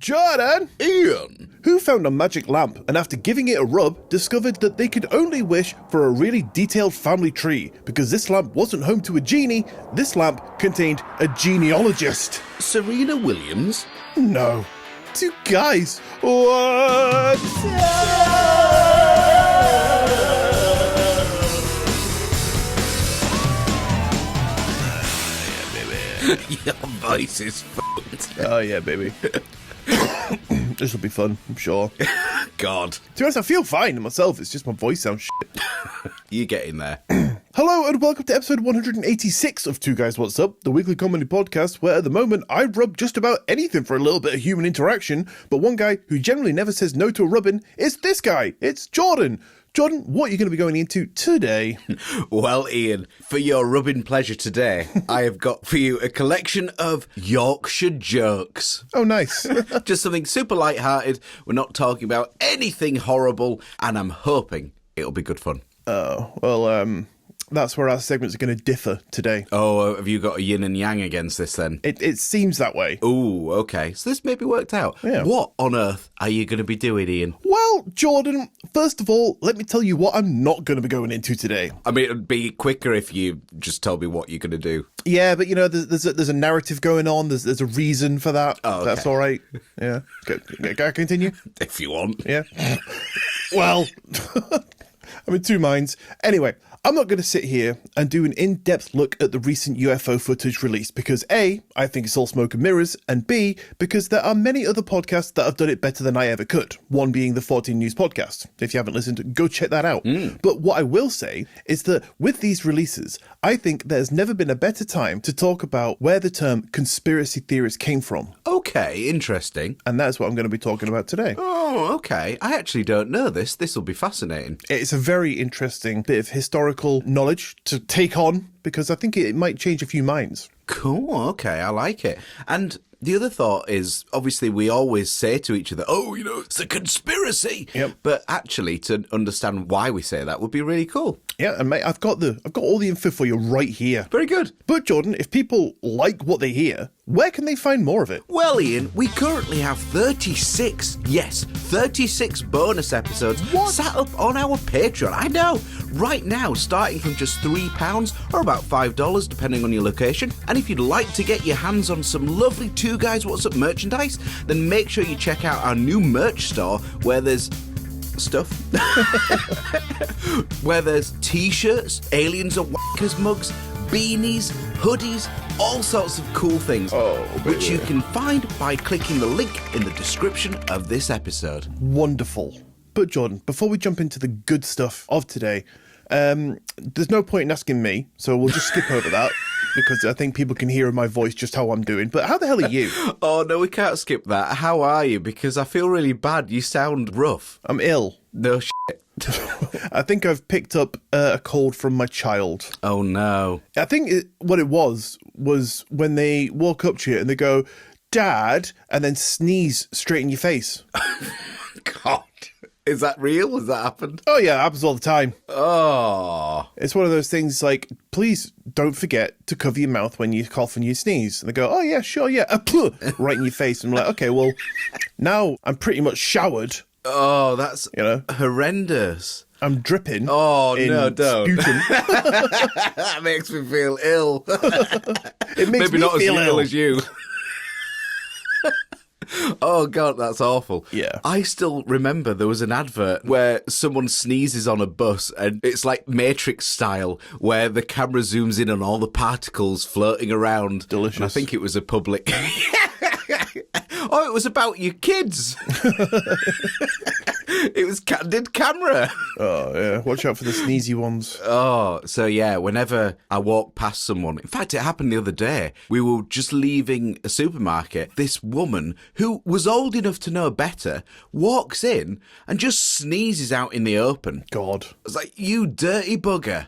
Jordan! Iain! Who found a magic lamp and after giving it a rub, discovered that they could only wish for a really detailed family tree because this lamp wasn't home to a genie, this lamp contained a genealogist. Serena Williams? No. Two guys. What? Your voice is fucked. Oh yeah, baby. This will be fun, I'm sure. God. To be honest, I feel fine myself. It's just my voice sounds shit. You get in there. Hello and welcome to episode 186 of Two Guys What's Up, the weekly comedy podcast where at the moment I rub just about anything for a little bit of human interaction, but one guy who generally never says no to a rubbing is this guy. It's Jordan. Jordan, what are you going to be going into today? Well, Iain, for your rubbing pleasure today, I have got for you a collection of Yorkshire jokes. Oh, nice. Just something super light-hearted. We're not talking about anything horrible, and I'm hoping it'll be good fun. Oh, well, that's where our segments are going to differ today. Oh, have you got a yin and yang against this then? It seems that way. Ooh, okay. So this maybe worked out. Yeah. What on earth are you going to be doing, Iain? Well, Jordan, first of all, let me tell you what I'm not going to be going into today. I mean, it'd be quicker if you just told me what you're going to do. Yeah, but you know, there's a narrative going on. There's a reason for that. Oh, okay. That's all right. Yeah. Can I continue? If you want. Yeah. Well, I'm in two minds. Anyway, I'm not going to sit here and do an in-depth look at the recent UFO footage released because A, I think it's all smoke and mirrors, and B, because there are many other podcasts that have done it better than I ever could, one being the 14 News podcast. If you haven't listened, go check that out. But what I will say is that with these releases, I think there's never been a better time to talk about where the term conspiracy theorist came from. Okay, interesting. And that's what I'm going to be talking about today. Oh, okay. I actually don't know this. This will be fascinating. It's a very interesting bit of historical knowledge to take on because I think it might change a few minds. Cool, okay, I like it. And the other thought is, obviously, we always say to each other, oh, you know, it's a conspiracy. Yep. But actually, to understand why we say that would be really cool. Yeah, and mate, I've got all the info for you right here. Very good. But Jordan, if people like what they hear, where can they find more of it? Well, Iain, we currently have 36 bonus episodes sat up on our Patreon. I know, right now, starting from just £3 or about $5, depending on your location. And if you'd like to get your hands on some lovely Two Guys What's Up merchandise, then make sure you check out our new merch store where there's stuff. Where there's t-shirts, aliens are wankers mugs, beanies, hoodies, all sorts of cool things, which you can find by clicking the link in the description of this episode. Wonderful. But Jordan, before we jump into the good stuff of today, there's no point in asking me, so we'll just skip over that because I think people can hear in my voice just how I'm doing. But how the hell are you? Oh, no, we can't skip that. How are you? Because I feel really bad. You sound rough. I'm ill. No shit. I think I've picked up a cold from my child. Oh, no. I think what it was when they walk up to you and they go, Dad, and then sneeze straight in your face. God. Is that real? Has that happened? Oh, yeah, it happens all the time. Oh. It's one of those things like, please don't forget to cover your mouth when you cough and you sneeze. And they go, oh, yeah, sure, yeah. Right in your face. And I'm like, okay, well, now I'm pretty much showered. Oh, that's horrendous. I'm dripping. Oh, no, don't. Sputum. That makes me feel ill. It makes Maybe me not feel as ill as you. Oh, God, that's awful. Yeah. I still remember there was an advert where someone sneezes on a bus and it's like Matrix style where the camera zooms in on all the particles floating around. Delicious. And I think it was a public... Oh, it was about your kids. It was candid camera. Oh, yeah. Watch out for the sneezy ones. Oh, so yeah, whenever I walk past someone, in fact, it happened the other day. We were just leaving a supermarket. This woman, who was old enough to know better, walks in and just sneezes out in the open. God. I was like, you dirty bugger.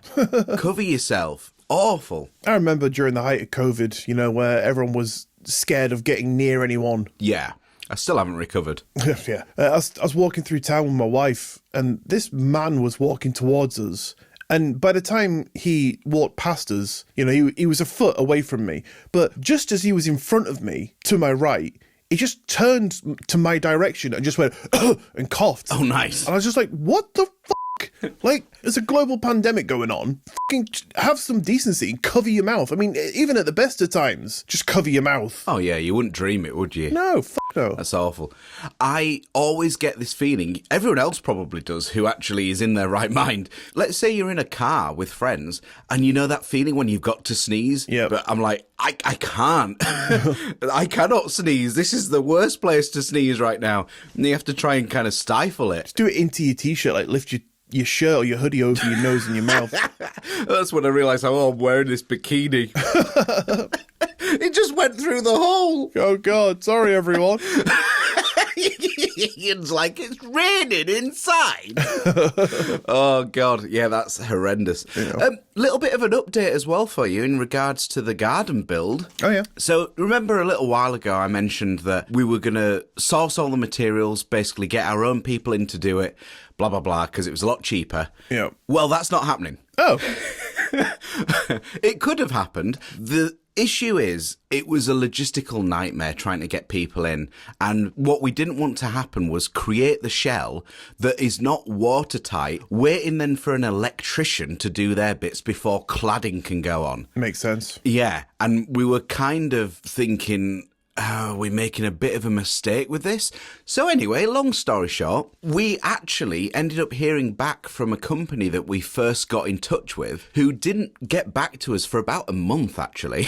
Cover yourself. Awful. I remember during the height of COVID, you know, where everyone was scared of getting near anyone. Yeah. I still haven't recovered. Yeah. I was walking through town with my wife, and this man was walking towards us. And by the time he walked past us, you know, he was a foot away from me. But just as he was in front of me, to my right, he just turned to my direction and just went, and coughed. Oh, nice. And I was just like, what the fuck? Like, there's a global pandemic going on. Fucking have some decency and cover your mouth. I mean, even at the best of times, just cover your mouth. Oh, yeah, you wouldn't dream it, would you? No, fuck no. That's awful. I always get this feeling, everyone else probably does, who actually is in their right mind. Let's say you're in a car with friends, and you know that feeling when you've got to sneeze? Yeah. But I'm like, I can't. I cannot sneeze. This is the worst place to sneeze right now. And you have to try and kind of stifle it. Just do it into your t-shirt, like lift your shirt or your hoodie over your nose and your mouth. That's when I realised, I'm wearing this bikini. It just went through the hole. Oh, God. Sorry, everyone. Ian's like, it's raining inside. Oh, God. Yeah, that's horrendous. Little bit of an update as well for you in regards to the garden build. Oh, yeah. So remember a little while ago I mentioned that we were going to source all the materials, basically get our own people in to do it, blah, blah, blah, because it was a lot cheaper. Yeah. Well, that's not happening. Oh. It could have happened. The issue is, it was a logistical nightmare trying to get people in. And what we didn't want to happen was create the shell that is not watertight, waiting then for an electrician to do their bits before cladding can go on. Makes sense. Yeah. And we were kind of thinking, are we making a bit of a mistake with this? So anyway, long story short, we actually ended up hearing back from a company that we first got in touch with who didn't get back to us for about a month, actually,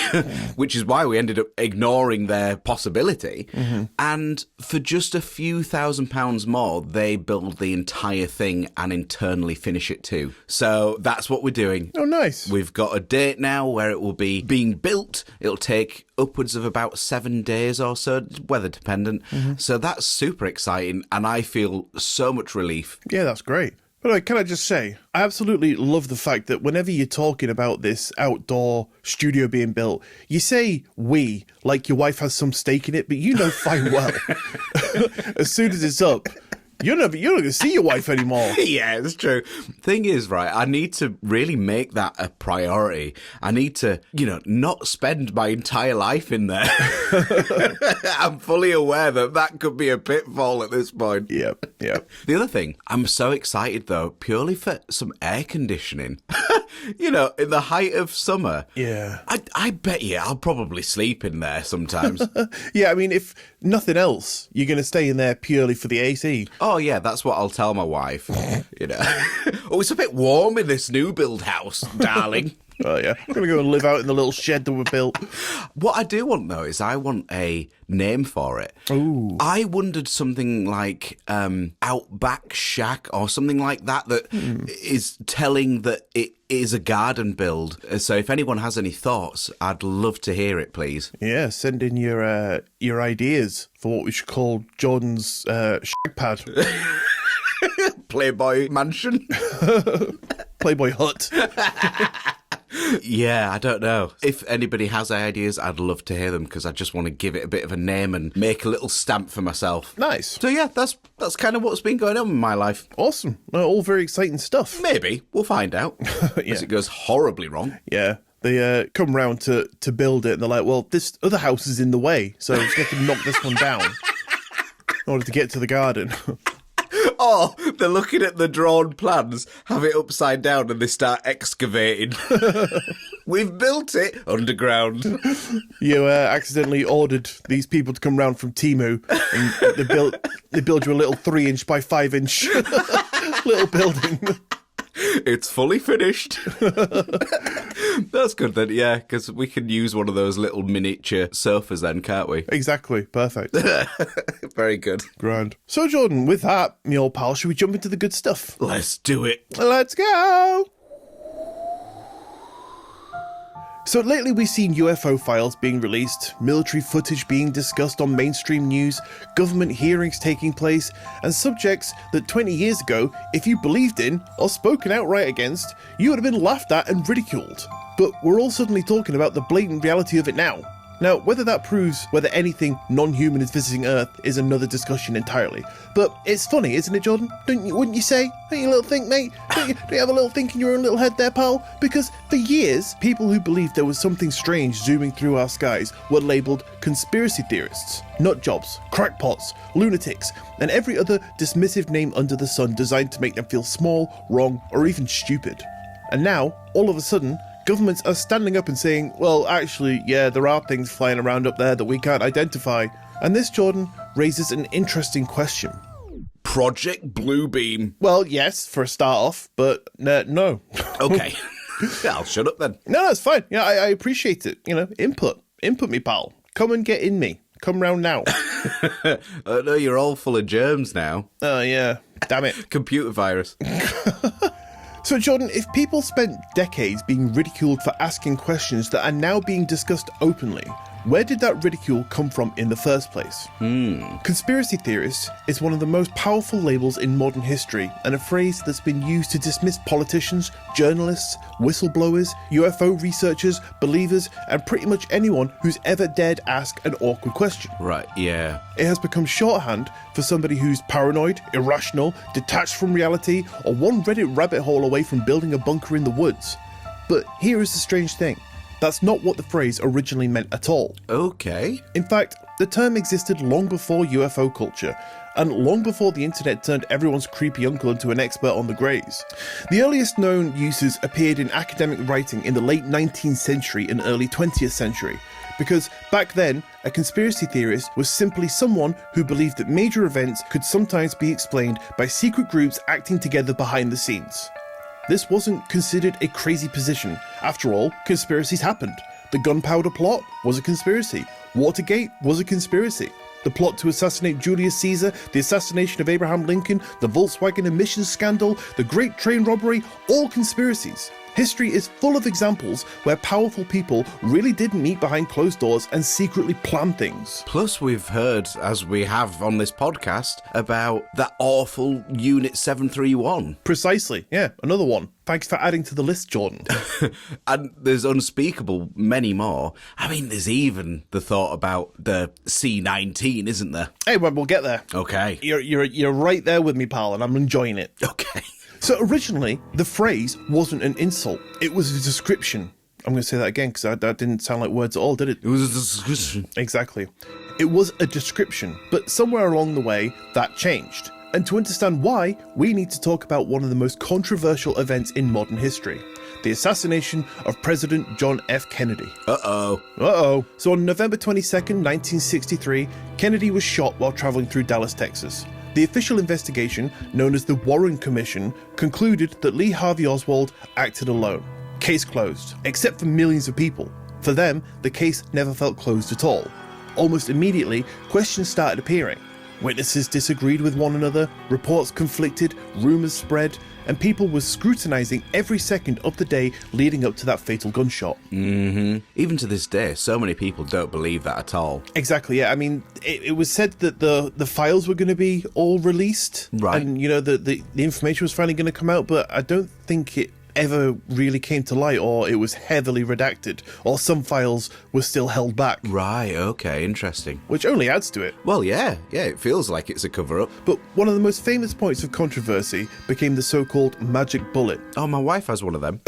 which is why we ended up ignoring their possibility. Mm-hmm. And for just a few £1,000s more, they build the entire thing and internally finish it too. So that's what we're doing. Oh, nice. We've got a date now where it will be being built. It'll take upwards of about 7 days or so, weather dependent. Mm-hmm. So that's super exciting, and I feel so much relief. Yeah, that's great. By the way, can I just say, I absolutely love the fact that whenever you're talking about this outdoor studio being built, you say we, like your wife has some stake in it, but you know fine well, as soon as it's up, you're not going to see your wife anymore. Yeah, it's true. Thing is, right, I need to really make that a priority. I need to, not spend my entire life in there. I'm fully aware that could be a pitfall at this point. Yep. The other thing, I'm so excited, though, purely for some air conditioning. In the height of summer. Yeah. I bet you I'll probably sleep in there sometimes. Yeah, I mean, if nothing else, you're going to stay in there purely for the AC. Oh, yeah, that's what I'll tell my wife. Oh, it's a bit warm in this new build house, darling. Oh, yeah. I'm going to go and live out in the little shed that we built. What I do want, though, is I want a name for it. Ooh. I wondered something like Outback Shack or something like that is telling that it is a garden build. So if anyone has any thoughts, I'd love to hear it, please. Yeah, send in your ideas for what we should call Jordan's shag pad. Playboy Mansion? Playboy Hut. Yeah, I don't know. If anybody has ideas, I'd love to hear them because I just want to give it a bit of a name and make a little stamp for myself. Nice. So yeah, that's kind of what's been going on in my life. Awesome. All very exciting stuff. Maybe. We'll find out. As it goes horribly wrong. Yeah. They come round to build it and they're like, well, this other house is in the way, so we're just going to knock this one down in order to get to the garden. Or they're looking at the drawn plans, have it upside down, and they start excavating. We've built it underground. You accidentally ordered these people to come round from Temu, and they build you a little 3-inch by 5-inch little building. It's fully finished. That's good then, yeah, because we can use one of those little miniature sofas then, can't we? Exactly, perfect. Very good. Grand. So, Jordan, with that, me old pal, should we jump into the good stuff? Let's do it. Let's go! So lately we've seen UFO files being released, military footage being discussed on mainstream news, government hearings taking place, and subjects that 20 years ago, if you believed in or spoken outright against, you would have been laughed at and ridiculed. But we're all suddenly talking about the blatant reality of it now. Now, whether that proves whether anything non-human is visiting Earth is another discussion entirely. But it's funny, isn't it, Jordan? Wouldn't you say? Don't you little think, mate? Don't you have a little think in your own little head there, pal? Because for years, people who believed there was something strange zooming through our skies were labelled conspiracy theorists, nutjobs, crackpots, lunatics, and every other dismissive name under the sun designed to make them feel small, wrong, or even stupid. And now, all of a sudden, governments are standing up and saying, well, actually, yeah, there are things flying around up there that we can't identify. And this, Jordan, raises an interesting question. Project Bluebeam. Well, yes, for a start off, but no. Okay. I'll shut up then. No, that's fine. Yeah, I appreciate it. Input me, pal. Come and get in me. Come round now. No, you're all full of germs now. Oh, yeah. Damn it. Computer virus. So, Jordan, if people spent decades being ridiculed for asking questions that are now being discussed openly, where did that ridicule come from in the first place? Conspiracy theorist is one of the most powerful labels in modern history, and a phrase that's been used to dismiss politicians, journalists, whistleblowers, UFO researchers, believers, and pretty much anyone who's ever dared ask an awkward question. Right, yeah. It has become shorthand for somebody who's paranoid, irrational, detached from reality, or one Reddit rabbit hole away from building a bunker in the woods. But here is the strange thing. That's not what the phrase originally meant at all. Okay. In fact, the term existed long before UFO culture, and long before the internet turned everyone's creepy uncle into an expert on the greys. The earliest known uses appeared in academic writing in the late 19th century and early 20th century, because back then, a conspiracy theorist was simply someone who believed that major events could sometimes be explained by secret groups acting together behind the scenes. This wasn't considered a crazy position. After all, conspiracies happened. The gunpowder plot was a conspiracy. Watergate was a conspiracy. The plot to assassinate Julius Caesar, the assassination of Abraham Lincoln, the Volkswagen emissions scandal, the Great Train Robbery, all conspiracies. History is full of examples where powerful people really did meet behind closed doors and secretly plan things. Plus, we've heard, as we have on this podcast, about that awful Unit 731. Precisely, yeah, another one. Thanks for adding to the list, Jordan. And there's unspeakable many more. I mean, there's even the thought about the C-19, isn't there? Hey, well, we'll get there. Okay. You're right there with me, pal, and I'm enjoying it. Okay. So originally, the phrase wasn't an insult. It was a description. I'm going to say that again because that didn't sound like words at all, did it? It was a description. Exactly. It was a description, but somewhere along the way, that changed. And to understand why, we need to talk about one of the most controversial events in modern history. The assassination of President John F. Kennedy. So on November 22nd, 1963, Kennedy was shot while traveling through Dallas, Texas. The official investigation, known as the Warren Commission, concluded that Lee Harvey Oswald acted alone. Case closed, except for millions of people. For them, the case never felt closed at all. Almost immediately, questions started appearing. Witnesses disagreed with one another, reports conflicted, rumours spread, and people were scrutinising every second of the day leading up to that fatal gunshot. Even to this day, so many people don't believe that at all. Exactly, yeah. I mean, it was said that the files were going to be all released. Right. And, the information was finally going to come out, but I don't think it ever really came to light, or it was heavily redacted, or some files were still held back. Right, okay, interesting. Which only adds to it. Well, yeah, it feels like it's a cover-up. But one of the most famous points of controversy became the so-called magic bullet. Oh, my wife has one of them.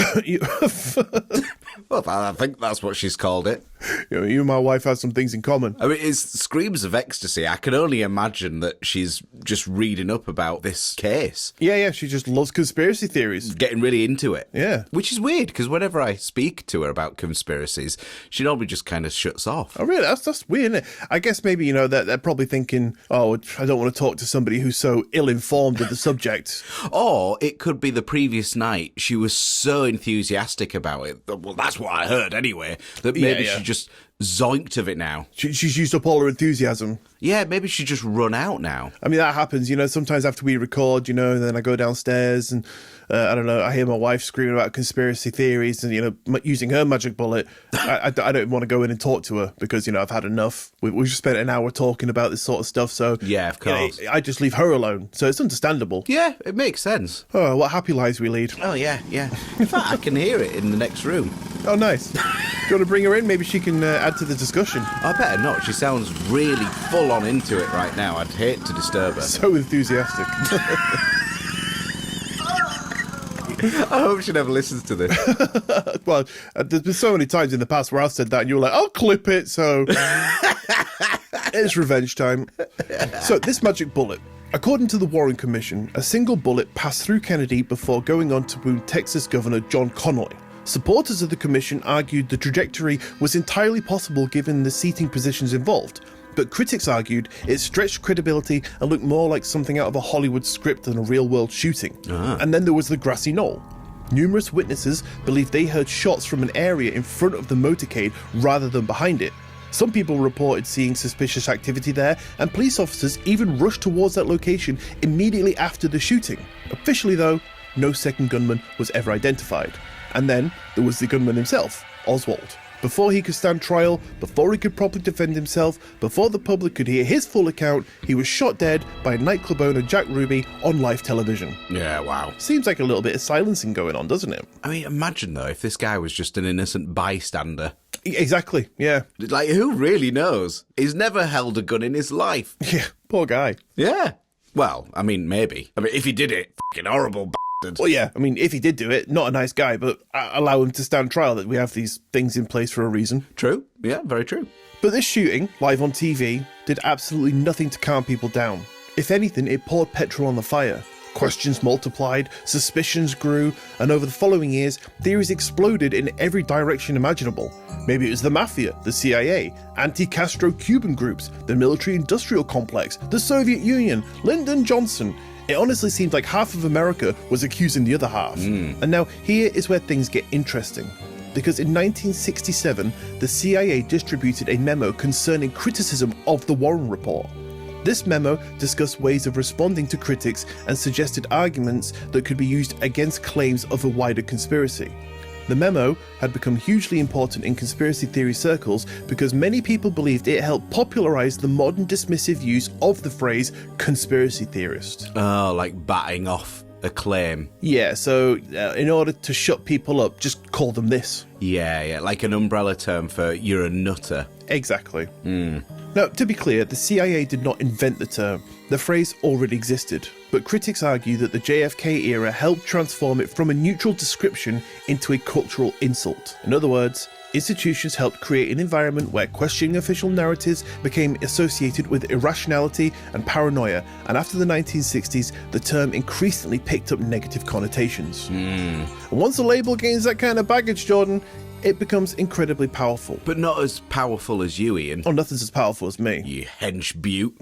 Well, I think that's what she's called it. You and my wife have some things in common. I mean, it screams of ecstasy. I can only imagine that she's just reading up about this case. Yeah, she just loves conspiracy theories. Getting really into it. Yeah. Which is weird, because whenever I speak to her about conspiracies, she normally just kind of shuts off. Oh, really? That's weird, isn't it? I guess maybe, that they're probably thinking, oh, I don't want to talk to somebody who's so ill-informed of the subject. Or it could be the previous night, she was so enthusiastic about it. Well, that's what I heard anyway, that maybe she just zoinked of it now. She's used up all her enthusiasm. Yeah, maybe she just run out now. I mean, that happens, sometimes after we record, and then I go downstairs and, I don't know, I hear my wife screaming about conspiracy theories and, using her magic bullet. I don't want to go in and talk to her because, I've had enough. We've just spent an hour talking about this sort of stuff, so... Yeah, of course. I just leave her alone, so it's understandable. Yeah, it makes sense. Oh, what happy lives we lead. Oh, yeah. In fact, I can hear it in the next room. Oh, nice. Do you want to bring her in? Maybe she can add to the discussion. I better not. She sounds really full on into it right now. I'd hate to disturb her. So enthusiastic. I hope she never listens to this. Well, there's been so many times in the past where I've said that and you were like, I'll clip it, so... It's revenge time. So, this magic bullet. According to the Warren Commission, a single bullet passed through Kennedy before going on to wound Texas Governor John Connally. Supporters of the commission argued the trajectory was entirely possible given the seating positions involved, but critics argued it stretched credibility and looked more like something out of a Hollywood script than a real-world shooting. And then there was the grassy knoll. Numerous witnesses believed they heard shots from an area in front of the motorcade rather than behind it. Some people reported seeing suspicious activity there, and police officers even rushed towards that location immediately after the shooting. Officially though, no second gunman was ever identified. And then there was the gunman himself, Oswald. Before he could stand trial, before he could properly defend himself, before the public could hear his full account, he was shot dead by nightclub owner Jack Ruby on live television. Yeah, wow. Seems like a little bit of silencing going on, doesn't it? I mean, imagine, though, if this guy was just an innocent bystander. Exactly, yeah. Like, who really knows? He's never held a gun in his life. Yeah, poor guy. Yeah. Well, I mean, maybe. I mean, if he did it, fucking horrible bastard. Well, yeah, I mean, if he did do it, not a nice guy, but allow him to stand trial, that we have these things in place for a reason. True. Yeah, very true. But this shooting, live on TV, did absolutely nothing to calm people down. If anything, it poured petrol on the fire. Questions multiplied, suspicions grew, and over the following years, theories exploded in every direction imaginable. Maybe it was the mafia, the CIA, anti-Castro Cuban groups, the military-industrial complex, the Soviet Union, Lyndon Johnson. It honestly seemed like half of America was accusing the other half. And now here is where things get interesting. Because in 1967, the CIA distributed a memo concerning criticism of the Warren Report. This memo discussed ways of responding to critics and suggested arguments that could be used against claims of a wider conspiracy. The memo had become hugely important in conspiracy theory circles because many people believed it helped popularize the modern dismissive use of the phrase conspiracy theorist. Oh, like batting off a claim. Yeah, so in order to shut people up, just call them this. Yeah, like an umbrella term for you're a nutter. Exactly. Now, to be clear, the CIA did not invent the term. The phrase already existed, but critics argue that the JFK era helped transform it from a neutral description into a cultural insult. In other words, institutions helped create an environment where questioning official narratives became associated with irrationality and paranoia, and after the 1960s, the term increasingly picked up negative connotations. And once a label gains that kind of baggage, Jordan, it becomes incredibly powerful. But not as powerful as you, Ian. Oh, nothing's as powerful as me. You hench beaut.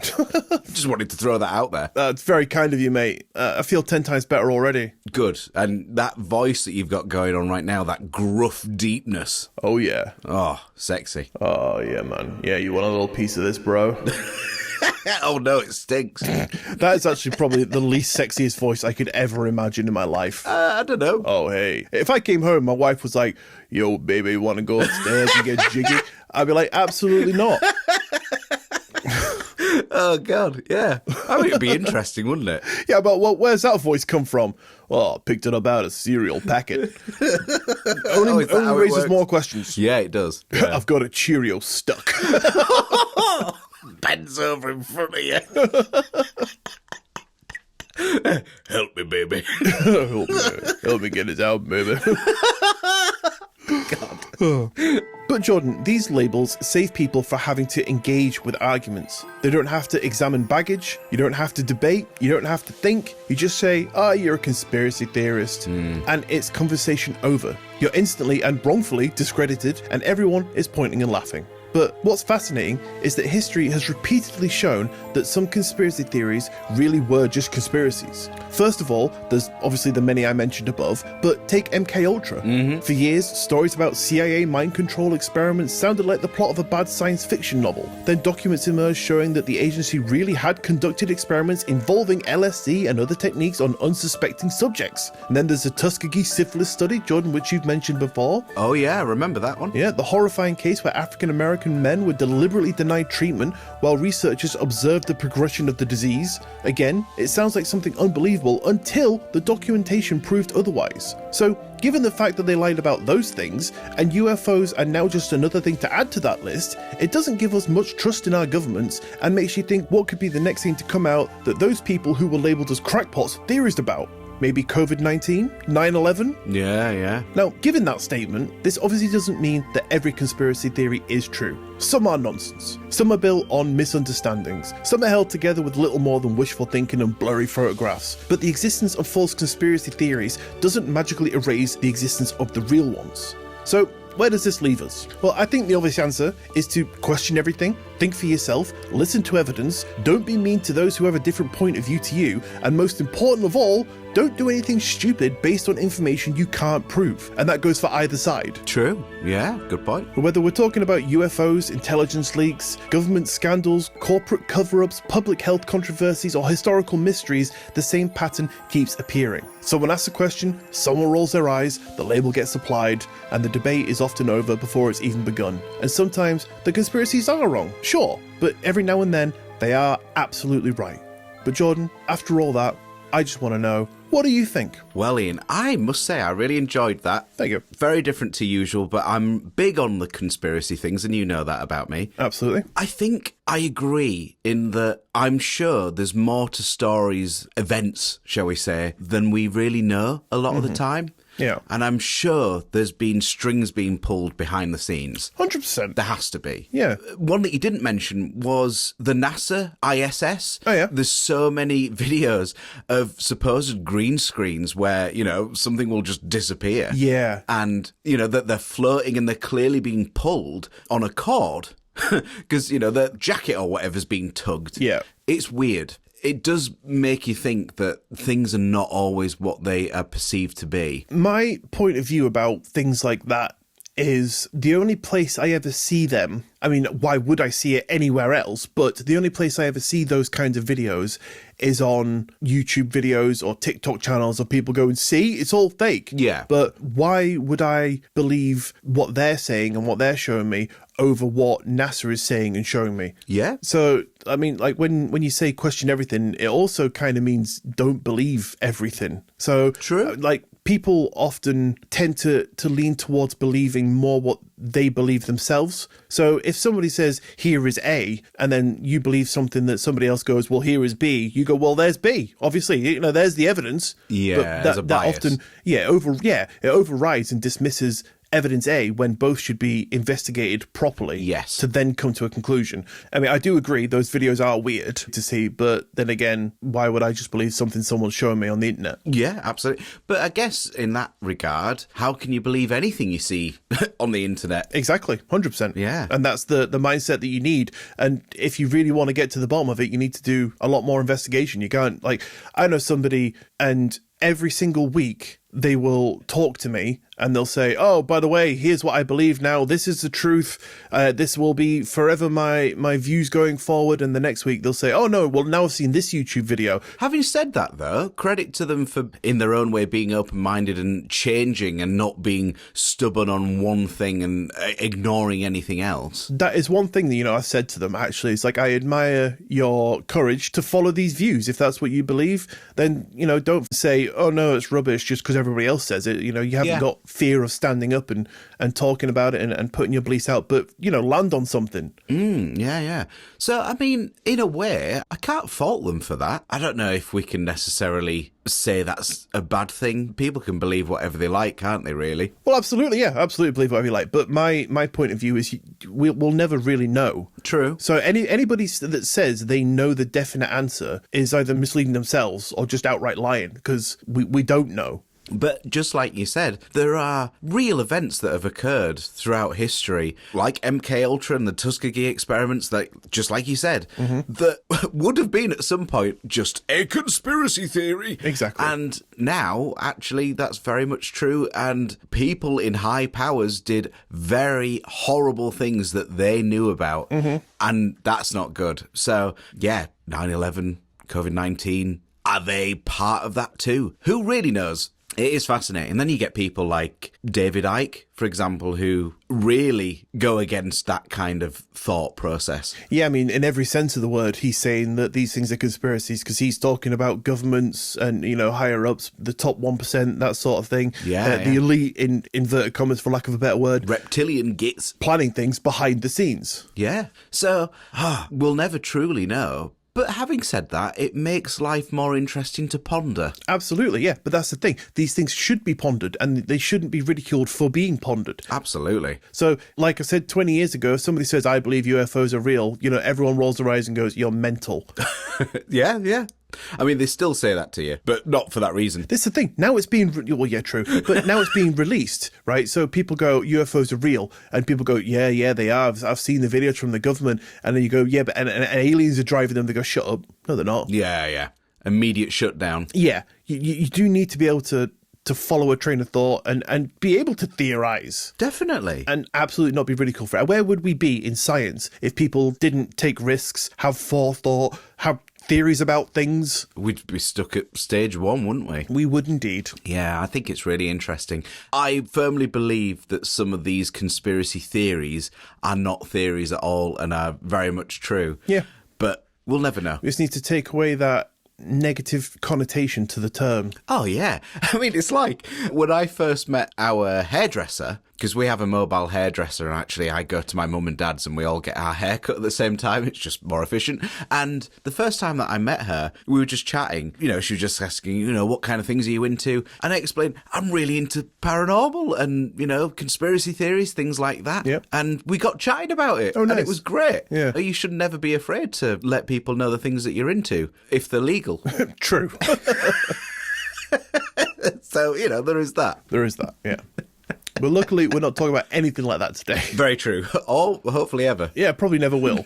Just wanted to throw that out there. It's very kind of you, mate. I feel 10 times better already. Good. And that voice that you've got going on right now, that gruff deepness. Oh, yeah. Oh, sexy. Oh, yeah, man. Yeah, you want a little piece of this, bro? Oh, no, it stinks. That is actually probably the least sexiest voice I could ever imagine in my life. I don't know. Oh, hey. If I came home, my wife was like, yo, baby, want to go upstairs and get jiggy? I'd be like, absolutely not. Oh, God, yeah. I mean, it'd be interesting, wouldn't it? Yeah, but where's that voice come from? Oh, I picked it up out of a cereal packet. only raises more questions. Yeah, it does. Yeah. I've got a Cheerio stuck. Bends over in front of you. Help me, baby. Help me get it out, baby. God. But Jordan, these labels save people for having to engage with arguments. They don't have to examine baggage, you don't have to debate, you don't have to think. You just say, you're a conspiracy theorist, and it's conversation over. You're instantly and wrongfully discredited, and everyone is pointing and laughing. But what's fascinating is that history has repeatedly shown that some conspiracy theories really were just conspiracies. First of all, there's obviously the many I mentioned above, but take MKUltra. For years, stories about CIA mind control experiments sounded like the plot of a bad science fiction novel. Then documents emerged showing that the agency really had conducted experiments involving LSD and other techniques on unsuspecting subjects. And then there's the Tuskegee syphilis study, Jordan, which you've mentioned before. Oh yeah, I remember that one. Yeah, the horrifying case where African Americans American men were deliberately denied treatment while researchers observed the progression of the disease. Again, it sounds like something unbelievable until the documentation proved otherwise. So, given the fact that they lied about those things, and UFOs are now just another thing to add to that list, it doesn't give us much trust in our governments and makes you think what could be the next thing to come out that those people who were labelled as crackpots theorized about. Maybe COVID-19? 9/11? Yeah. Now, given that statement, this obviously doesn't mean that every conspiracy theory is true. Some are nonsense. Some are built on misunderstandings. Some are held together with little more than wishful thinking and blurry photographs. But the existence of false conspiracy theories doesn't magically erase the existence of the real ones. So, where does this leave us? Well, I think the obvious answer is to question everything, think for yourself, listen to evidence, don't be mean to those who have a different point of view to you, and most important of all, don't do anything stupid based on information you can't prove. And that goes for either side. True. Yeah, good point. Whether we're talking about UFOs, intelligence leaks, government scandals, corporate cover-ups, public health controversies, or historical mysteries, the same pattern keeps appearing. Someone asks a question, someone rolls their eyes, the label gets applied, and the debate is often over before it's even begun. And sometimes the conspiracies are wrong, sure, but every now and then they are absolutely right. But Jordan, after all that, I just want to know, what do you think? Well, Ian, I must say I really enjoyed that. Thank you. Very different to usual, but I'm big on the conspiracy things, and you know that about me. Absolutely. I think I agree in that I'm sure there's more to stories, events, shall we say, than we really know a lot of the time. Yeah. And I'm sure there's been strings being pulled behind the scenes. 100%. There has to be. Yeah. One that you didn't mention was the NASA ISS. Oh, yeah. There's so many videos of supposed green screens where, something will just disappear. Yeah. And, that they're floating and they're clearly being pulled on a cord because, the jacket or whatever's being tugged. Yeah. It's weird. It does make you think that things are not always what they are perceived to be. My point of view about things like that is the only place I ever see them, I mean, why would I see it anywhere else? But the only place I ever see those kinds of videos is on YouTube videos or TikTok channels of people going, see, it's all fake. Yeah. But why would I believe what they're saying and what they're showing me over what NASA is saying and showing me? Yeah. So, I mean, like when you say question everything, it also kind of means don't believe everything. So, True. Like, people often tend to lean towards believing more what they believe themselves. So if somebody says, here is A, and then you believe something that somebody else goes, well, here is B, you go, well, there's B. Obviously, there's the evidence. Yeah, but there's a bias. Often, it overrides and dismisses evidence A when both should be investigated properly. Yes. To then come to a conclusion. I mean, I do agree those videos are weird to see, but then again, why would I just believe something someone's showing me on the internet? Yeah, absolutely. But I guess in that regard, how can you believe anything you see on the internet? Exactly, 100%. Yeah. And that's the mindset that you need. And if you really want to get to the bottom of it, you need to do a lot more investigation. You can't, I know somebody, and every single week they will talk to me and they'll say, oh, by the way, here's what I believe now. This is the truth. This will be forever my views going forward. And the next week they'll say, oh, no, well, now I've seen this YouTube video. Having said that, though, credit to them for, in their own way, being open-minded and changing and not being stubborn on one thing and ignoring anything else. That is one thing that, I said to them, actually. It's like, I admire your courage to follow these views. If that's what you believe, then, don't say, oh, no, it's rubbish just because everybody else says it. You haven't got fear of standing up and talking about it and putting your beliefs out, but, land on something. Yeah. So, I mean, in a way, I can't fault them for that. I don't know if we can necessarily say that's a bad thing. People can believe whatever they like, can't they, really? Well, absolutely, yeah. Absolutely believe whatever you like. But my point of view is we'll never really know. True. So anybody that says they know the definite answer is either misleading themselves or just outright lying, because we don't know. But just like you said, there are real events that have occurred throughout history, like MKUltra and the Tuskegee experiments, that, just like you said, that would have been at some point just a conspiracy theory. Exactly. And now, actually, that's very much true. And people in high powers did very horrible things that they knew about. And that's not good. So, yeah, 9/11, COVID-19, are they part of that too? Who really knows? It is fascinating. Then you get people like David Icke, for example, who really go against that kind of thought process. Yeah, I mean, in every sense of the word, he's saying that these things are conspiracies because he's talking about governments and, higher ups, the top 1%, that sort of thing. The elite, in inverted commas, for lack of a better word. Reptilian gits. Planning things behind the scenes. Yeah. So, we'll never truly know. But having said that, it makes life more interesting to ponder. Absolutely, yeah. But that's the thing. These things should be pondered and they shouldn't be ridiculed for being pondered. Absolutely. So, like I said 20 years ago, if somebody says, I believe UFOs are real, everyone rolls their eyes and goes, you're mental. Yeah. I mean, they still say that to you, but not for that reason. This is the thing. Now it's being... Well, yeah, true. But now it's being released, right? So people go, UFOs are real. And people go, yeah, they are. I've seen the videos from the government. And then you go, yeah, but and aliens are driving them. They go, shut up. No, they're not. Yeah. Immediate shutdown. Yeah. You do need to be able to follow a train of thought and be able to theorize. Definitely. And absolutely not be ridiculed for it. Where would we be in science if people didn't take risks, have forethought, have theories about things? We'd be stuck at stage 1, wouldn't we? We would indeed. Yeah, I think it's really interesting. I firmly believe that some of these conspiracy theories are not theories at all and are very much true. Yeah. But we'll never know. We just need to take away that negative connotation to the term. Oh, yeah. I mean, it's like when I first met our hairdresser, because we have a mobile hairdresser, and actually I go to my mum and dad's and we all get our hair cut at the same time. It's just more efficient. And the first time that I met her, we were just chatting. She was just asking, what kind of things are you into? And I explained, I'm really into paranormal and, conspiracy theories, things like that. Yep. And we got chatting about it. Oh, nice. And it was great. Yeah. You should never be afraid to let people know the things that you're into, if they're legal. True. So, there is that. There is that, yeah. But luckily, we're not talking about anything like that today. Very true. Or hopefully ever. Yeah, probably never will.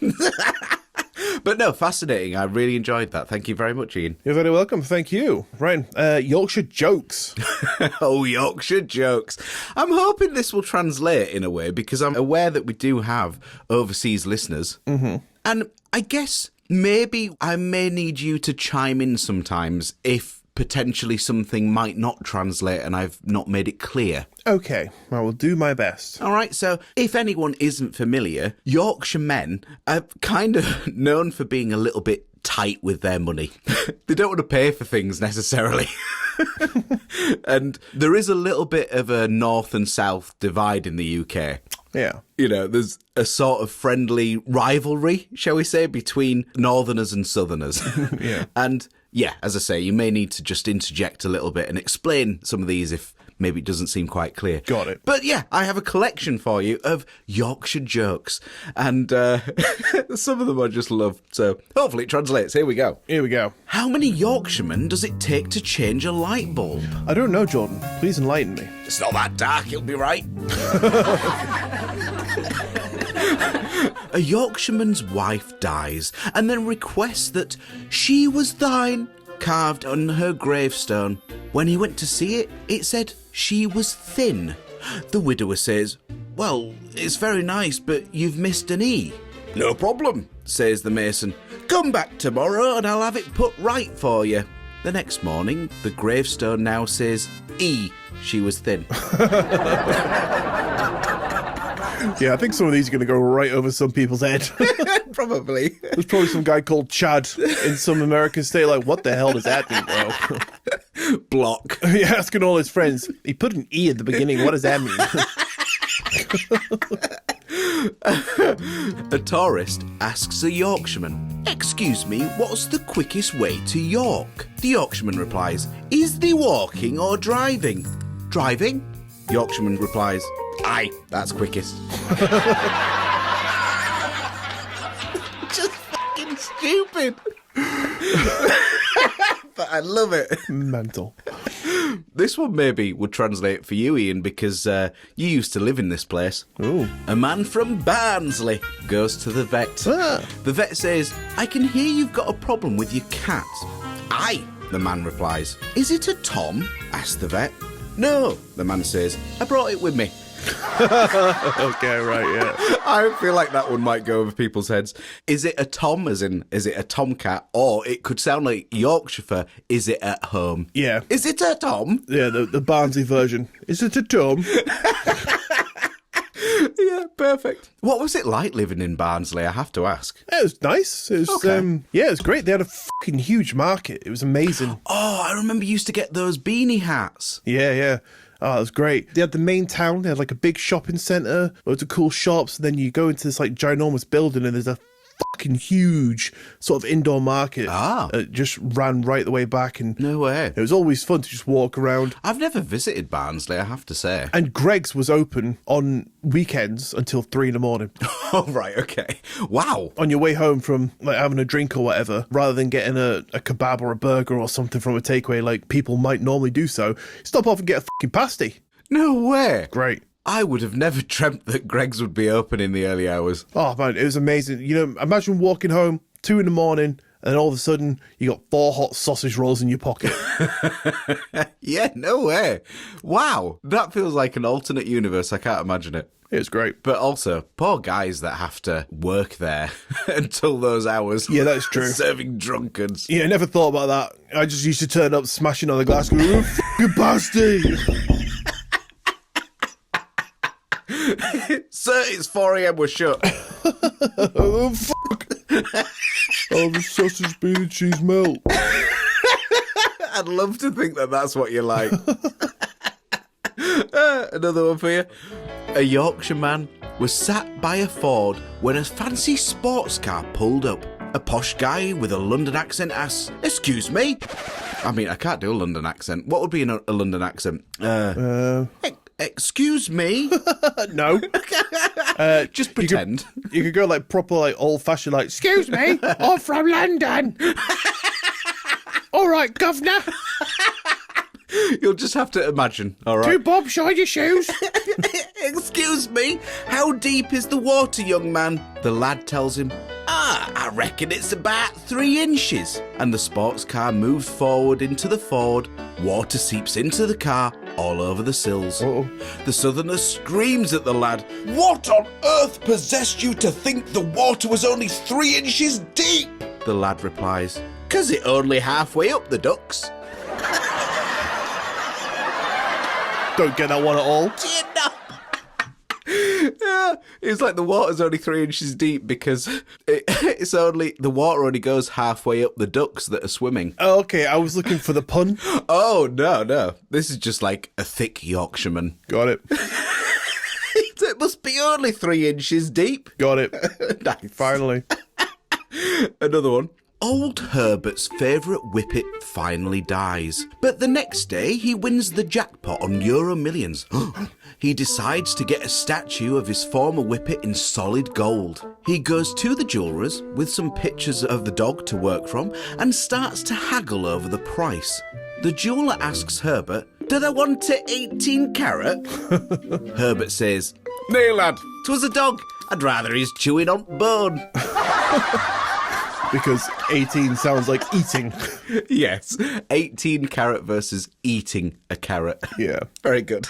But no, fascinating. I really enjoyed that. Thank you very much, Iain. You're very welcome. Thank you. Ryan, Yorkshire jokes. Oh, Yorkshire jokes. I'm hoping this will translate in a way because I'm aware that we do have overseas listeners. Mm-hmm. And I guess maybe I may need you to chime in sometimes if potentially something might not translate and I've not made it clear. Okay, I will do my best. All right, so if anyone isn't familiar, Yorkshire men are kind of known for being a little bit tight with their money. They don't want to pay for things necessarily. And there is a little bit of a north and south divide in the UK. Yeah. There's a sort of friendly rivalry, shall we say, between northerners and southerners. Yeah. And yeah, as I say, you may need to just interject a little bit and explain some of these if maybe it doesn't seem quite clear. Got it. But yeah, I have a collection for you of Yorkshire jokes. And some of them I just love. So hopefully it translates. Here we go. Here we go. How many Yorkshiremen does it take to change a light bulb? I don't know, Jordan. Please enlighten me. It's not that dark, you'll be right. A Yorkshireman's wife dies and then requests that she was thine carved on her gravestone. When he went to see it, it said she was thin. The widower says, well, it's very nice, but you've missed an E. No problem, says the mason. Come back tomorrow and I'll have it put right for you. The next morning, the gravestone now says E. She was thin. Yeah, I think some of these are going to go right over some people's head. Probably. There's probably some guy called Chad in some American state like, what the hell does that mean, bro? Block. Yeah, asking all his friends. He put an E at the beginning. What does that mean? A tourist asks a Yorkshireman, excuse me, what's the quickest way to York? The Yorkshireman replies, is thee walking or driving? Driving? Yorkshireman replies, aye, that's quickest. Just fucking stupid. But I love it. Mental. This one maybe would translate for you, Iain, because you used to live in this place. Ooh. A man from Barnsley goes to the vet. Ah. The vet says, I can hear you've got a problem with your cat. Aye, the man replies. Is it a Tom? Asks the vet. No, the man says, I brought it with me. Okay, right, yeah. I feel like that one might go over people's heads. Is it a tom, as in, is it a tomcat? Or it could sound like Yorkshire for, is it at home? Yeah. Is it a tom? Yeah, the Barnsley version. Is it a Tom? Yeah, perfect. What was it like living in Barnsley, I have to ask? It was nice. It was, Okay. yeah, it was great. They had a fucking huge market. It was amazing. Oh, I remember you used to get those beanie hats. Yeah, yeah. Oh, it was great. They had the main town. They had like a big shopping centre, loads of cool shops. And then you go into this like ginormous building and there's a fucking huge sort of indoor market. It just ran right the way back. And No way. it was always fun to just walk around. I've never visited Barnsley, I have to say. And Greg's was open on weekends until 3 a.m. Oh, right, okay. Wow. On your way home from like having a drink or whatever, rather than getting a kebab or a burger or something from a takeaway like people might normally do so, stop off and get a fucking pasty. No way. Great. I would have never dreamt that Greg's would be open in the early hours. Oh man, it was amazing. You know, imagine walking home 2 a.m. and then all of a sudden you got 4 hot sausage rolls in your pocket. Yeah, no way. Wow. That feels like an alternate universe. I can't imagine it. It was great. But also, poor guys that have to work there until those hours. Yeah, that's true. Serving drunkards. Yeah, I never thought about that. I just used to turn up smashing on the glass going, oh, fucking pasty. Sir, it's 4 a.m. We're shut. Oh, fuck. Oh, the sausage, bean and cheese melt. I'd love to think that that's what you like. Another one for you. A Yorkshire man was sat by a Ford when a fancy sports car pulled up. A posh guy with a London accent asks, "Excuse me?" I mean, I can't do a London accent. What would be a London accent? Excuse me? No. Just pretend. You could go like proper, like old-fashioned, like, excuse me, I'm from London. All right, governor. You'll just have to imagine, all right? 2 bob, shine your shoes. Excuse me, how deep is the water, young man? The lad tells him, I reckon it's about 3 inches. And the sports car moves forward into the Ford. Water seeps into the car all over the sills. Uh-oh. The southerner screams at the lad, "What on earth possessed you to think the water was only 3 inches deep?" The lad replies, "'Cause it only halfway up the ducks." Don't get that one at all. Do you know? Yeah, it's like the water's only 3 inches deep because it's only the water only goes halfway up the ducks that are swimming. Oh, okay, I was looking for the pun. Oh, no. This is just like a thick Yorkshireman. Got it. It must be only 3 inches deep. Got it. Nice. Finally. Another one. Old Herbert's favourite whippet finally dies. But the next day, he wins the jackpot on Euro Millions. He decides to get a statue of his former whippet in solid gold. He goes to the jeweller's with some pictures of the dog to work from and starts to haggle over the price. The jeweller asks Herbert, "Do they want it 18 carat?" Herbert says, "Nay, lad, 'twas a dog. I'd rather he's chewing on bone." Because 18 sounds like eating. Yes, 18 carat versus eating a carrot. Yeah. Very good.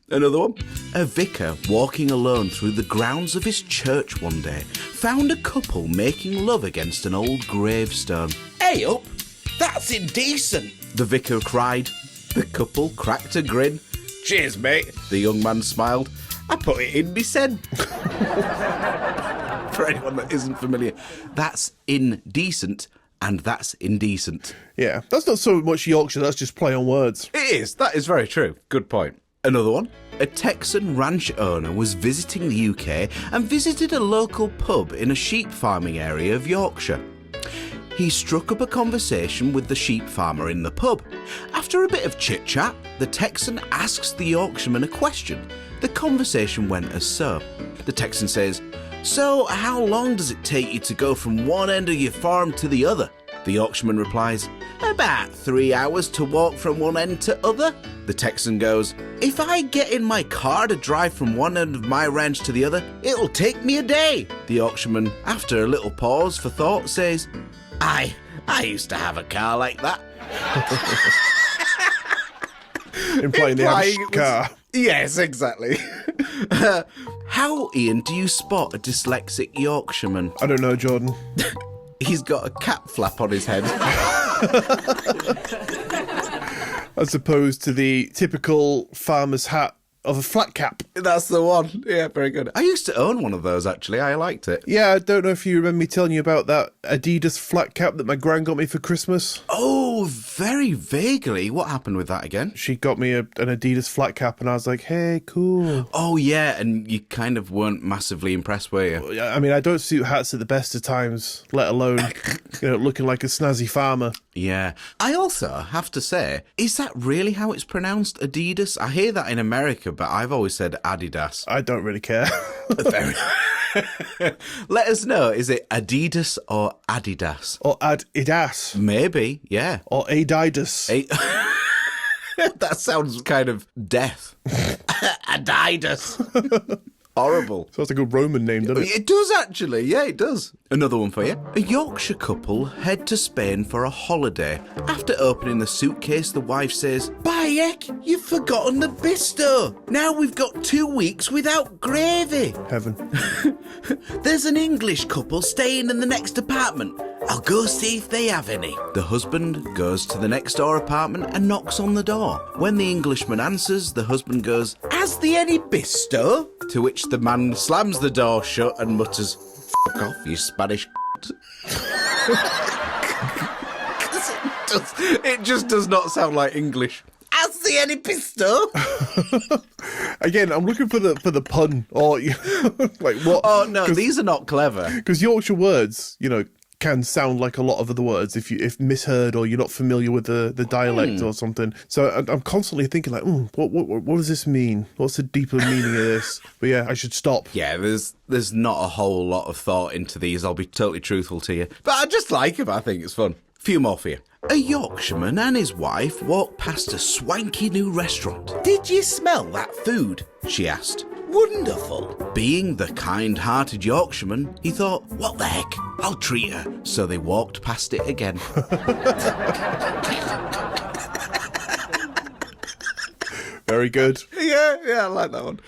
Another one. A vicar walking alone through the grounds of his church one day found a couple making love against an old gravestone. "Hey up, that's indecent," the vicar cried. The couple cracked a grin. "Cheers, mate," the young man smiled. "I put it in me sen." For anyone that isn't familiar, that's indecent and indecent. Indecent. Yeah, that's not so much Yorkshire, that's just play on words. It is. That is very true. Good point. Another one. A Texan ranch owner was visiting the UK and visited a local pub in a sheep farming area of Yorkshire. He struck up a conversation with the sheep farmer in the pub. After a bit of chit-chat, the Texan asks the Yorkshireman a question. The conversation went as so. The Texan says, "So, how long does it take you to go from one end of your farm to the other?" The Yorkshireman replies, "About 3 hours to walk from one end to other." The Texan goes, "If I get in my car to drive from one end of my ranch to the other, it'll take me a day." The Yorkshireman, after a little pause for thought, says, I used to have a car like that." Implying they have a Implying it was- car. Yes, exactly. How, Ian, do you spot a dyslexic Yorkshireman? I don't know, Jordan. He's got a cap flap on his head. As opposed to the typical farmer's hat of a flat cap. That's the one. Yeah, very good. I used to own one of those, actually. I liked it. Yeah, I don't know if you remember me telling you about that Adidas flat cap that my gran got me for Christmas. Oh, very vaguely. What happened with that again? She got me an Adidas flat cap and I was like, hey, cool. Oh, yeah, and you kind of weren't massively impressed, were you? I mean, I don't suit hats at the best of times, let alone, looking like a snazzy farmer. Yeah. I also have to say, is that really how it's pronounced, Adidas? I hear that in America, but I've always said Adidas. I don't really care. Let us know, is it Adidas or Adidas? Or Adidas. Maybe, yeah. Or Adidas. That sounds kind of death. Adidas. Horrible. Sounds like a Roman name, doesn't it? It does, actually. Yeah, it does. Another one for you. A Yorkshire couple head to Spain for a holiday. After opening the suitcase, the wife says, "By heck, you've forgotten the bisto. Now we've got 2 weeks without gravy." Heaven. "There's an English couple staying in the next apartment. I'll go see if they have any." The husband goes to the next door apartment and knocks on the door. When the Englishman answers, the husband goes, "Has there any bisto?" To which the man slams the door shut and mutters, "Fuck off, you Spanish." It just does not sound like English. "Has there any bisto?" Again, I'm looking for the pun or like what? Oh no, these are not clever. Because Yorkshire words, can sound like a lot of other words if misheard or you're not familiar with the dialect or something. So I'm constantly thinking like, what does this mean? What's the deeper meaning of this? But yeah, I should stop. Yeah, there's not a whole lot of thought into these. I'll be totally truthful to you, but I just like them. I think it's fun. Few more for you. A Yorkshireman and his wife walked past a swanky new restaurant. "Did you smell that food?" she asked. "Wonderful." Being the kind-hearted Yorkshireman, he thought, "What the heck? I'll treat her." So they walked past it again. Very good. Yeah, I like that one.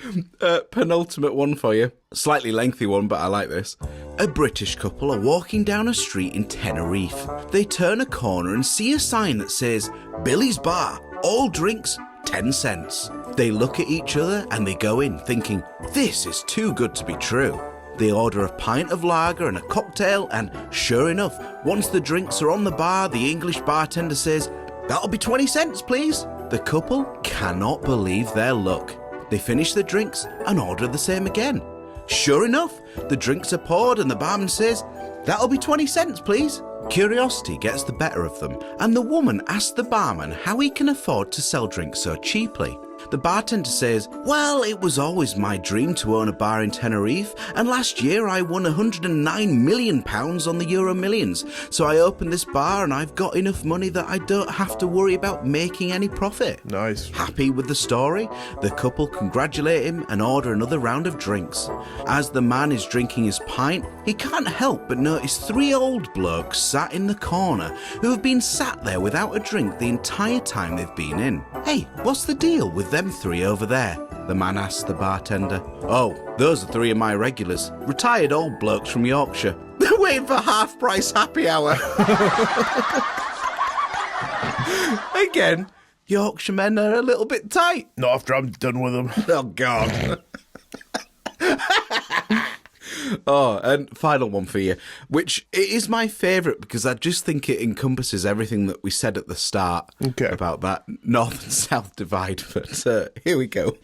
Penultimate one for you. Slightly lengthy one, but I like this. A British couple are walking down a street in Tenerife. They turn a corner and see a sign that says, "Billy's Bar, all drinks, 10 cents. They look at each other and they go in thinking, this is too good to be true. They order a pint of lager and a cocktail, and sure enough, once the drinks are on the bar, the English bartender says, "That'll be 20 cents, please." The couple cannot believe their luck. They finish the drinks and order the same again. Sure enough, the drinks are poured and the barman says, "That'll be 20 cents, please." Curiosity gets the better of them, and the woman asks the barman how he can afford to sell drinks so cheaply. The bartender says, "Well, it was always my dream to own a bar in Tenerife, and last year I won £109 million on the Euro Millions. So I opened this bar and I've got enough money that I don't have to worry about making any profit." Nice. Happy with the story, the couple congratulate him and order another round of drinks. As the man is drinking his pint, he can't help but notice 3 old blokes sat in the corner who have been sat there without a drink the entire time they've been in. "Hey, what's the deal with them 3 over there?" the man asked the bartender. "Oh, those are 3 of my regulars, retired old blokes from Yorkshire. They're waiting for half-price happy hour." Again, Yorkshiremen are a little bit tight. Not after I'm done with them. Oh, God. Oh, and final one for you, which it is my favourite because I just think it encompasses everything that we said at the start about that north and south divide. But here we go.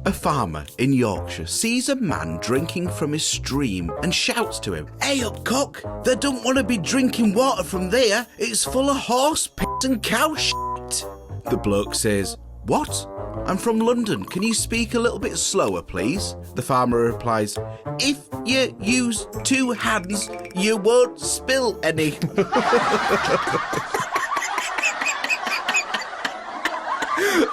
A farmer in Yorkshire sees a man drinking from his stream and shouts to him, "Hey up, cock, they don't want to be drinking water from there. It's full of horse piss and cow shit." The bloke says, "What? I'm from London. Can you speak a little bit slower, please?" The farmer replies, "If you use 2 hands, you won't spill any."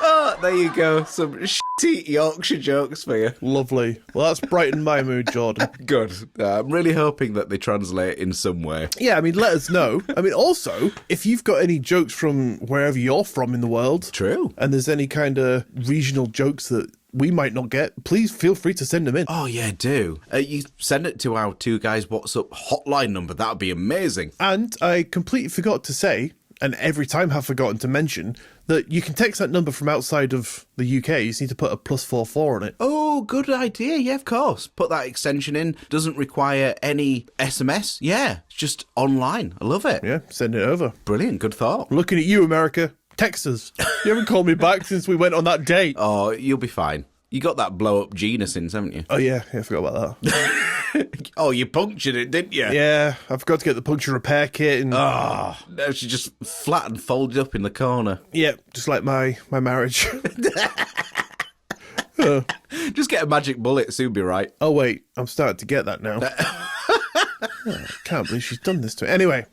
Oh, there you go. Some shitty Yorkshire jokes for you. Lovely. Well, that's brightened my mood, Jordan. Good. I'm really hoping that they translate in some way. Yeah, I mean, let us know. I mean, also, if you've got any jokes from wherever you're from in the world. True. And there's any kind of regional jokes that we might not get, please feel free to send them in. Oh, yeah, do. You send it to our Two Guys What's Up hotline number. That would be amazing. And I completely forgot to say, and every time have forgotten to mention, that you can text that number from outside of the UK. You just need to put a +44 on it. Oh, good idea. Yeah, of course. Put that extension in. Doesn't require any SMS. Yeah, it's just online. I love it. Yeah, send it over. Brilliant. Good thought. Looking at you, America. Text us. You haven't called me back since we went on that date. Oh, you'll be fine. You got that blow-up Gina since, haven't you? Oh, yeah. I forgot about that. Oh, you punctured it, didn't you? Yeah, I forgot to get the puncture repair kit. And Oh, no, she just flat and folded up in the corner. yeah, just like my marriage. Just get a magic bullet, soon be right. Oh, wait. I'm starting to get that now. I can't believe she's done this to me. Anyway.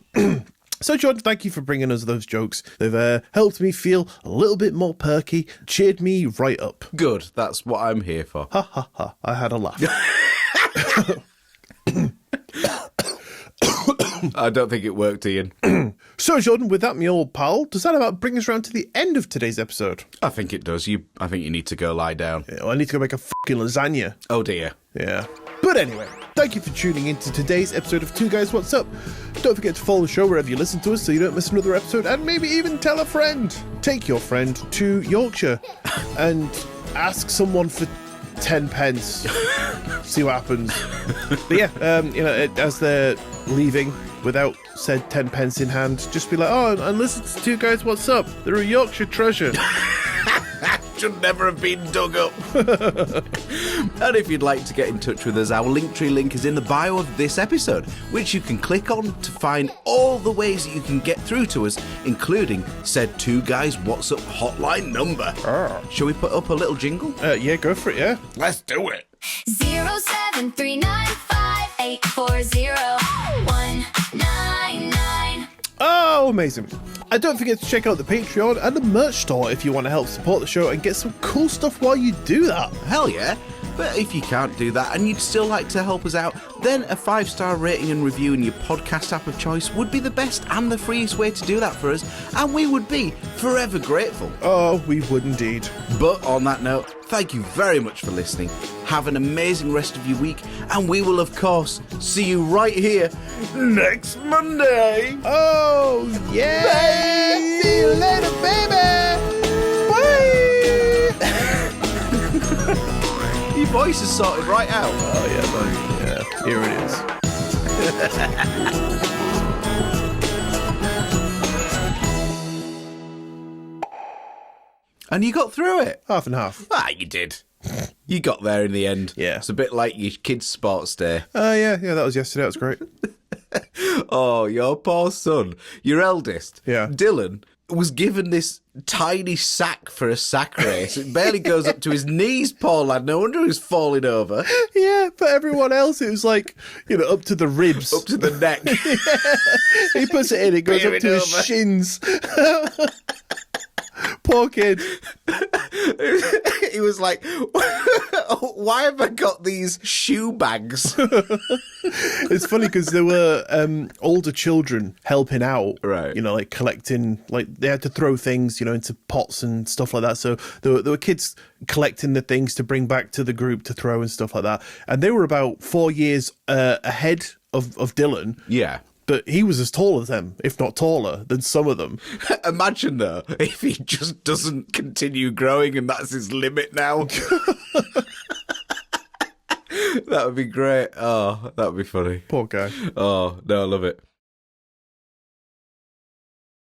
So, Jordan, thank you for bringing us those jokes. They've helped me feel a little bit more perky, cheered me right up. Good, that's what I'm here for. Ha ha ha, I had a laugh. I don't think it worked, Iain. So, Jordan, with that, me old pal, does that about bring us around to the end of today's episode? I think it does. I think you need to go lie down. Yeah, well, I need to go make a fucking lasagna. Oh, dear. Yeah. But anyway, thank you for tuning in to today's episode of Two Guys What's Up. Don't forget to follow the show wherever you listen to us so you don't miss another episode, and maybe even tell a friend. Take your friend to Yorkshire and ask someone for 10 pence. See what happens. But yeah, as they're leaving without said 10 pence in hand, just be like, oh, and listen to Two Guys What's Up. They're a Yorkshire treasure. Should never have been dug up. And if you'd like to get in touch with us, our Linktree link is in the bio of this episode, which you can click on to find all the ways that you can get through to us, including said Two Guys What's Up hotline number. Shall we put up a little jingle? Yeah, go for it, yeah. Let's do it. 07395840199. Oh, amazing. And don't forget to check out the Patreon and the merch store if you want to help support the show and get some cool stuff while you do that. Hell yeah. But if you can't do that and you'd still like to help us out, then a 5-star rating and review in your podcast app of choice would be the best and the freest way to do that for us, and we would be forever grateful. Oh, we would indeed. But on that note, thank you very much for listening. Have an amazing rest of your week, and we will, of course, see you right here next Monday. Oh, yeah. Bye. See you later, baby. Bye. Your voice is sorted right out. Oh, yeah, man. Yeah, here it is. And you got through it. Half and half. Ah, you did. You got there in the end. Yeah. It's a bit like your kids' sports day. Oh, yeah, that was yesterday. That was great. Oh, your poor son, your eldest, Yeah. Dylan, was given this tiny sack for a sack race. It barely goes up to his knees, poor lad. No wonder he's falling over. Yeah, but everyone else, it was like, up to the ribs. Up to the neck. He puts it in, it goes Bear up it to his over. shins. Poor kid. He was like, why have I got these shoe bags? It's funny because there were older children helping out, Right. Like collecting, like they had to throw things, into pots and stuff like that. So there were kids collecting the things to bring back to the group to throw and stuff like that. And they were about 4 years ahead of Dylan. Yeah. But he was as tall as them, if not taller than some of them. Imagine, though, if he just doesn't continue growing and that's his limit now. That would be great. Oh, that would be funny. Poor guy. Oh, no, I love it.